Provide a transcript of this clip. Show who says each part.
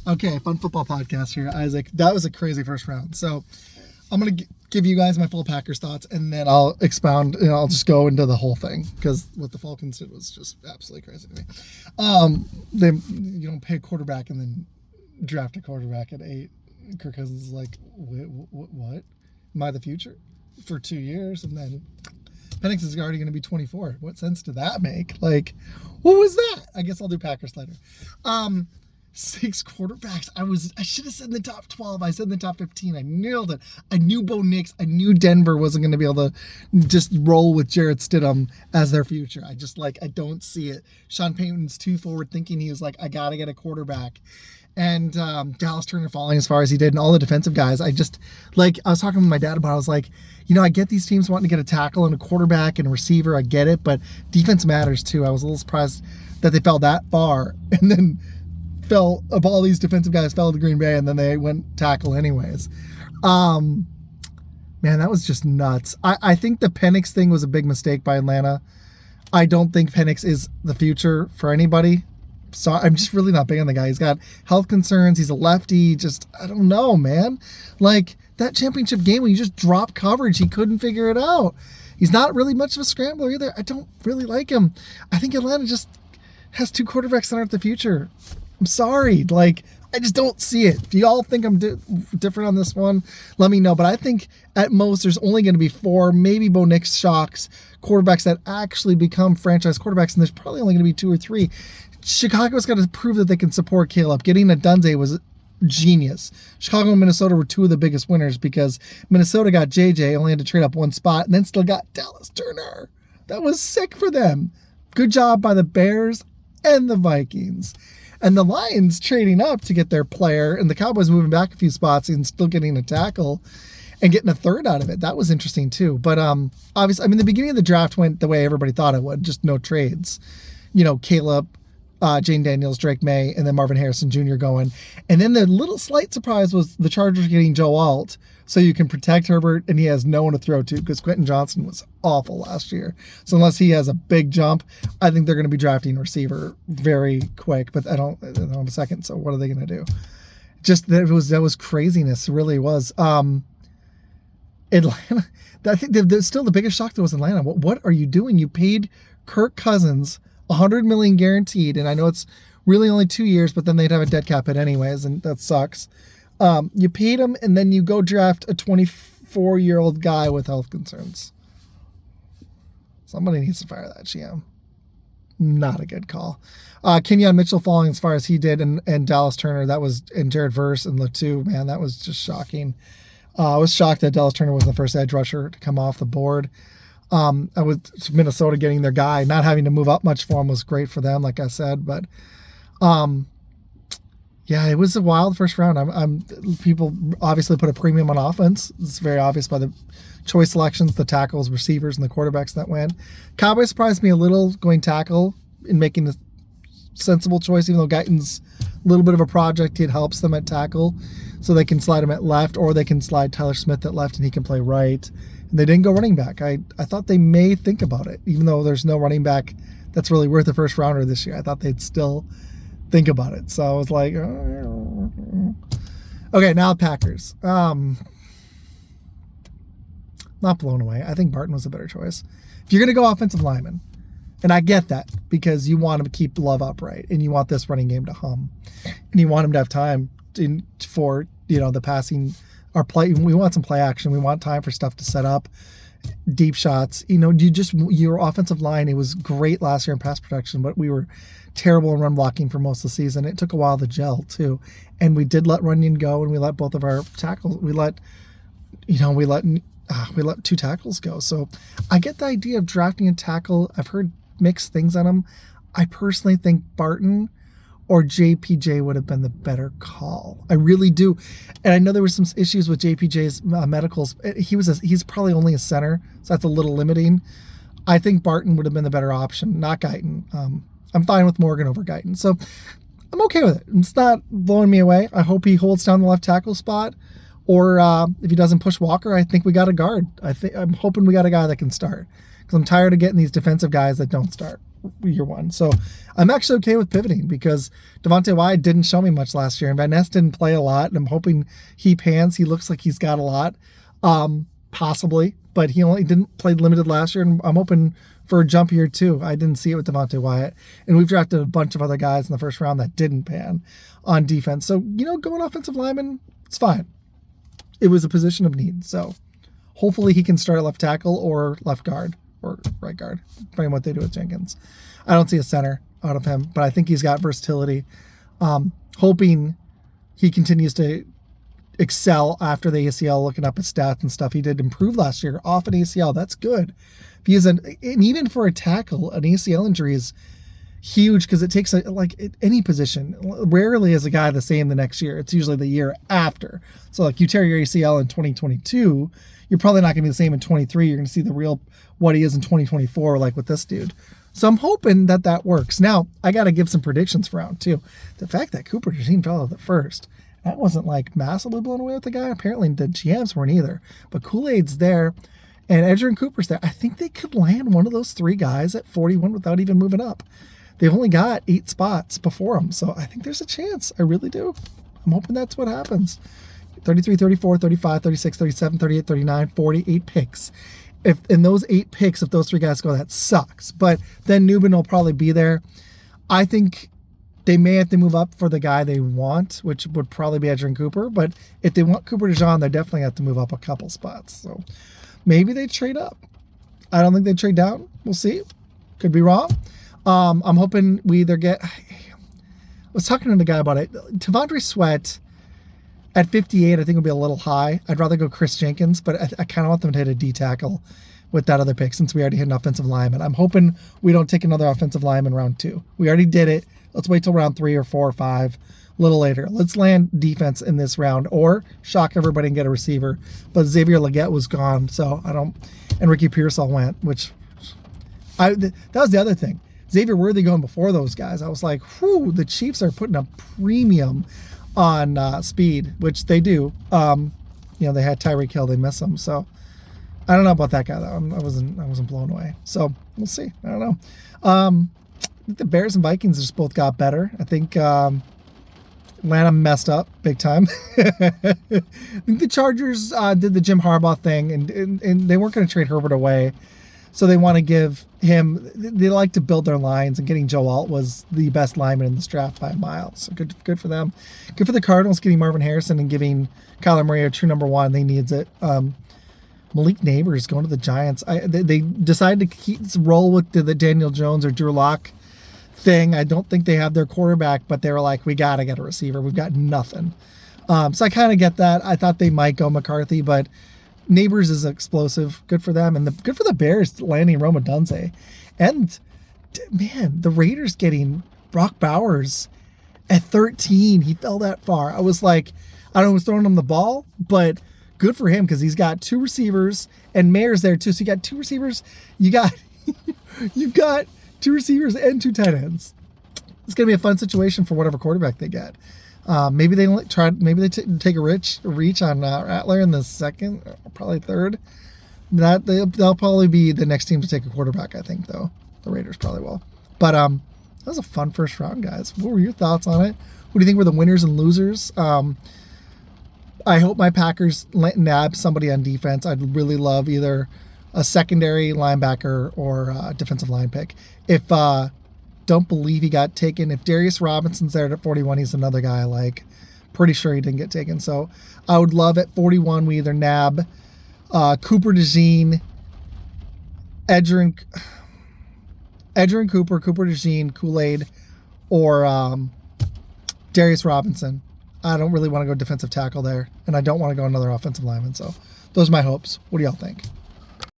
Speaker 1: Okay, fun football podcast here, Isaac. That was a crazy first round. So I'm going to give you guys my full Packers thoughts, and then I'll expound, and I'll just go into the whole thing, because what the Falcons did was just absolutely crazy to me. You don't pay a quarterback and then draft a quarterback at 8. Kirk Cousins is like, what? Am I the future? For 2 years, and then Penix is already going to be 24. What sense did that make? Like, what was that? I guess I'll do Packers later. 6 quarterbacks. I should have said in the top 12. I said in the top 15. I nailed it. I knew Bo Nix. I knew Denver wasn't going to be able to just roll with Jarrett Stidham as their future. I don't see it. Sean Payton's too forward thinking. He was like, I got to get a quarterback. And Dallas Turner falling as far as he did, and all the defensive guys. I was talking with my dad about it. I was like, I get these teams wanting to get a tackle and a quarterback and a receiver. I get it, but defense matters too. I was a little surprised that they fell that far, and then all these defensive guys fell to Green Bay, and then they went tackle anyways. Man, that was just nuts. I think the Penix thing was a big mistake by Atlanta. I don't think Penix is the future for anybody. So I'm just really not big on the guy. He's got health concerns. He's a lefty. I don't know, man. Like that championship game when you just drop coverage, he couldn't figure it out. He's not really much of a scrambler either. I don't really like him. I think Atlanta just has 2 quarterbacks that aren't the future. I'm sorry. I just don't see it. If you all think I'm different on this one, let me know. But I think at most there's only going to be 4, maybe Bo Nix shocks, quarterbacks that actually become franchise quarterbacks, and there's probably only going to be 2 or 3. Chicago's got to prove that they can support Caleb. Getting a Dunze was genius. Chicago and Minnesota were 2 of the biggest winners because Minnesota got JJ, only had to trade up 1 spot, and then still got Dallas Turner. That was sick for them. Good job by the Bears and the Vikings. And the Lions trading up to get their player, and the Cowboys moving back a few spots and still getting a tackle and getting a third out of it. That was interesting too. But obviously, the beginning of the draft went the way everybody thought it would, just no trades. Caleb, Jane Daniels, Drake May, and then Marvin Harrison Jr. going. And then the little slight surprise was the Chargers getting Joe Alt, so you can protect Herbert, and he has no one to throw to because Quentin Johnson was awful last year. So unless he has a big jump, I think they're going to be drafting a receiver very quick, but I don't have a second, so what are they going to do? That was craziness. It really was. Atlanta, I think still the biggest shock that was Atlanta. What are you doing? You paid Kirk Cousins $100 million guaranteed, and I know it's really only 2 years, but then they'd have a dead cap hit anyways, and that sucks. You paid him, and then you go draft a 24-year-old guy with health concerns. Somebody needs to fire that GM. Not a good call. Kenyon Mitchell falling as far as he did, and Dallas Turner, and Jared Verse and Latu, man, that was just shocking. I was shocked that Dallas Turner wasn't the first edge rusher to come off the board. Minnesota getting their guy, not having to move up much for him was great for them, like I said. But, yeah, it was a wild first round. People obviously put a premium on offense. It's very obvious by the choice selections, the tackles, receivers, and the quarterbacks that went. Cowboys surprised me a little going tackle in making the sensible choice, even though Guyton's a little bit of a project. It helps them at tackle, so they can slide him at left, or they can slide Tyler Smith at left, and he can play right. And they didn't go running back. I thought they may think about it, even though there's no running back that's really worth a first rounder this year. I thought they'd still think about it. So I was like, okay, now Packers. Not blown away. I think Barton was a better choice. If you're going to go offensive lineman, and I get that because you want to keep Love upright and you want this running game to hum and you want him to have time for the passing. Our play, we want some play action. We want time for stuff to set up, deep shots. Your offensive line, it was great last year in pass protection, but we were terrible in run blocking for most of the season. It took a while to gel too, and we did let Runyon go, and we let both of our tackles. We let 2 tackles go. So I get the idea of drafting a tackle. I've heard mixed things on him. I personally think Barton or JPJ would have been the better call. I really do. And I know there were some issues with JPJ's medicals. He's probably only a center, so that's a little limiting. I think Barton would have been the better option, not Guyton. I'm fine with Morgan over Guyton. So I'm okay with it. It's not blowing me away. I hope he holds down the left tackle spot. Or if he doesn't push Walker, I think we got a guard. I'm hoping we got a guy that can start. Because I'm tired of getting these defensive guys that don't start. year one. So I'm actually okay with pivoting because Devontae Wyatt didn't show me much last year, and Van Ness didn't play a lot, and I'm hoping he pans. He looks like he's got a lot, possibly, but he only didn't play limited last year, and I'm hoping for a jump here too. I didn't see it with Devontae Wyatt, and we've drafted a bunch of other guys in the first round that didn't pan on defense. So, going offensive lineman, it's fine. It was a position of need, so hopefully he can start at left tackle or left guard or right guard, depending on what they do with Jenkins. I don't see a center out of him, but I think he's got versatility. Hoping he continues to excel after the ACL, looking up his stats and stuff. He did improve last year off an ACL. That's good. If he is and even for a tackle, an ACL injury is huge because it takes any position. Rarely is a guy the same the next year. It's usually the year after. So like you tear your ACL in 2022, you're probably not going to be the same in 23. You're going to see the real what he is in 2024, like with this dude. So I'm hoping that works. Now, I got to give some predictions for round two. The fact that Cooper DeJean fell at the first, that wasn't like massively blown away with the guy. Apparently the GMs weren't either. But Kool-Aid's there and Edgerrin Cooper's there. I think they could land one of those three guys at 41 without even moving up. They've only got 8 spots before them, so I think there's a chance. I really do. I'm hoping that's what happens. 33, 34, 35, 36, 37, 38, 39, 48 picks. If in those 8 picks, if those 3 guys go, that sucks. But then Newman will probably be there. I think they may have to move up for the guy they want, which would probably be Edgerrin Cooper. But if they want Cooper DeJean, they definitely have to move up a couple spots. So maybe they trade up. I don't think they trade down. We'll see. Could be wrong. I'm hoping we either get... I was talking to the guy about it. T'Vondre Sweat at 58, I think would be a little high. I'd rather go Chris Jenkins, but I kind of want them to hit a D tackle with that other pick since we already hit an offensive lineman. I'm hoping we don't take another offensive lineman round 2. We already did it. Let's wait till round 3 or 4 or 5, a little later. Let's land defense in this round or shock everybody and get a receiver. But Xavier Legette was gone, so I don't... And Ricky Pearsall went, which... that was the other thing. Xavier Worthy going before those guys. I was like, whew, the Chiefs are putting a premium on speed, which they do. They had Tyreek Hill, they miss him. So I don't know about that guy though. I wasn't blown away. So we'll see. I don't know. I think the Bears and Vikings just both got better. I think Atlanta messed up big time. I think the Chargers did the Jim Harbaugh thing and they weren't going to trade Herbert away. So they want to give him, they like to build their lines, and getting Joe Alt was the best lineman in this draft by a mile. So good for them. Good for the Cardinals getting Marvin Harrison and giving Kyler Murray a true number 1. They needs it. Malik Neighbors going to the Giants. They decided to roll with the Daniel Jones or Drew Lock thing. I don't think they have their quarterback, but they were like, we got to get a receiver. We've got nothing. So I kind of get that. I thought they might go McCarthy, but Neighbors is explosive. Good for them. And good for the Bears landing Roma Dunze. And, man, the Raiders getting Brock Bowers at 13. He fell that far. I was like, I don't know who's throwing him the ball, but good for him because he's got 2 receivers and Mayer's there too. So you got 2 receivers. You've got 2 receivers and 2 tight ends. It's going to be a fun situation for whatever quarterback they get. Maybe they take a reach on Rattler in the second, probably third. They'll probably be the next team to take a quarterback, I think, though. The Raiders probably will. But that was a fun first round, guys. What were your thoughts on it? Who do you think were the winners and losers? I hope my Packers nab somebody on defense. I'd really love either a secondary linebacker or a defensive line pick. If don't believe he got taken. If Darius Robinson's there at 41, he's another guy I like. Pretty sure he didn't get taken. So I would love at 41 we either nab Cooper DeJean, Edgerrin Cooper, Cooper DeJean, Kool-Aid, or Darius Robinson. I don't really want to go defensive tackle there, and I don't want to go another offensive lineman. So those are my hopes. What do y'all think?